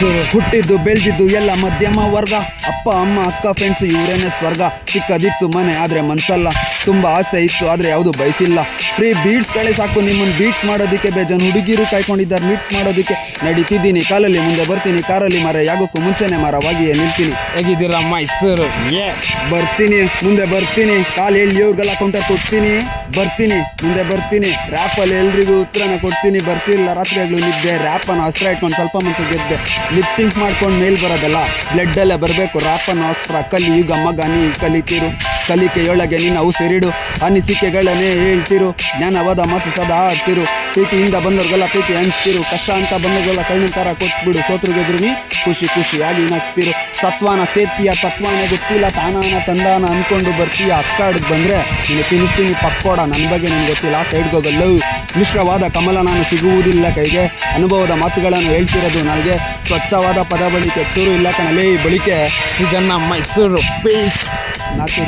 ಮೈಸೂರು. ಹುಟ್ಟಿದ್ದು ಬೆಳೆದಿದ್ದು ಎಲ್ಲ ಮಧ್ಯಮ ವರ್ಗ. ಅಪ್ಪ ಅಮ್ಮ ಅಕ್ಕ ಫ್ರೆಂಡ್ಸ್ ಇವರೇನೆ ಸ್ವರ್ಗ. ಚಿಕ್ಕದಿತ್ತು ಮನೆ ಆದ್ರೆ ಮನ್ಸಲ್ಲ. ತುಂಬಾ ಆಸೆ ಇತ್ತು ಆದ್ರೆ ಯಾವುದು ಬಯಸಿಲ್ಲ. ಫ್ರೀ ಬೀಟ್ಸ್ಗಳೇ ಸಾಕು ನಿಮ್ಮನ್ನು ಬೀಟ್ ಮಾಡೋದಕ್ಕೆ. ಬೇಜಾನ್ ಹುಡುಗಿರು ಕಾಯ್ಕೊಂಡಿದ್ದಾರೆ ಮೀಟ್ ಮಾಡೋದಕ್ಕೆ. ನಡೀತಿದ್ದೀನಿ ಕಾಲಲ್ಲಿ ಮುಂದೆ ಬರ್ತೀನಿ ಕಾರಲ್ಲಿ. ಮರ ಯಾಗೋಕ್ಕೂ ಮುಂಚೆನೆ ಮರವಾಗಿಯೇ ನಿಲ್ತೀನಿ. ಹೇಗಿದ್ದೀರಾ ಮೈಸೂರು? ಬರ್ತೀನಿ ಮುಂದೆ ಬರ್ತೀನಿ. ಕಾಲು ಎಲ್ಲಿ ಇವ್ರಿಗೆಲ್ಲ ಕೌಂಟರ್ ಕೊಡ್ತೀನಿ. ಬರ್ತೀನಿ ಮುಂದೆ ಬರ್ತೀನಿ. ರ್ಯಾಪಲ್ಲಿ ಎಲ್ರಿಗೂ ಉತ್ತರನ ಕೊಡ್ತೀನಿ. ಬರ್ತಿಲ್ಲ ರಾತ್ರಿಯಾಗ್ಲೂ ನಿದ್ದೆ. ರ್ಯಾಪನ್ನು ಅಸ್ತ್ರ ಇಟ್ಕೊಂಡು ಸ್ವಲ್ಪ ಮುಂಚೆ ಗೆದ್ದೆ. ಲಿಪ್ ಸಿಂಕ್ ಮಾಡ್ಕೊಂಡು ಮೇಲ್ ಬರೋದಲ್ಲ, ಬ್ಲಡ್ಡಲ್ಲೇ ಬರಬೇಕು ರ್ಯಾಪನ್ನು ಅಸ್ತ್ರ. ಕಲಿಯುಗ ಮಗ ನೀ ಕಲಿತಿರು. ಕಲಿಕೆಯೊಳಗೆ ನಿನ್ನ ಉಸಿರಿಡು. ಅನಿಸಿಕೆಗಳನ್ನೇ ಹೇಳ್ತಿರು. ಜ್ಞಾನವಾದ ಮಾತು ಸದಾ ಆಡ್ತಿರು. ಪ್ರೀತಿಯಿಂದ ಬಂದವ್ರಿಗೆಲ್ಲ ಪ್ರೀತಿ ಹಂಚ್ತಿರು. ಕಷ್ಟ ಅಂತ ಬಂದವ್ರಿಗೆಲ್ಲ ಕಣ್ಣಿನ ಥರ ಕೊಟ್ಬಿಡು. ಸೋತ್ರು ಗೆದ್ರು ನೀ ಖುಷಿ ಖುಷಿಯಾಗಿ ನಗ್ತಿರು. ಸತ್ವಾನ ಸೇರ್ತೀಯ ತತ್ವಾನೇ ಗೊತ್ತಿಲ್ಲ. ತಾನಾನ ತಂದಾನ ಅಂದ್ಕೊಂಡು ಬರ್ತೀಯ. ಅಕ್ಕಾಡಿಗೆ ಬಂದರೆ ನೀನು ತಿನ್ನಿಸ್ತೀನಿ ಪಕ್ಕೋಡ. ನನ್ನ ಬಗ್ಗೆ ನಿನ್ಗೆ ಗೊತ್ತಿಲ್ಲ ಸೈಡ್ಗೋಗಲ್ಲು. ಮಿಶ್ರವಾದ ಕಮಲ ನಾನು ಸಿಗುವುದಿಲ್ಲ ಕೈಗೆ. ಅನುಭವದ ಮಾತುಗಳನ್ನು ಹೇಳ್ತಿರೋದು ನನಗೆ. ಸ್ವಚ್ಛವಾದ ಪದ ಬಳಿಕೆ ಚೂರು ಇಲ್ಲ ಕಣಲೇ ಬಳಿಕೆ. ಸಿಗನ್ನ ಮೈಸೂರು. ಪೀಸ್. ನಾಲ್ಕು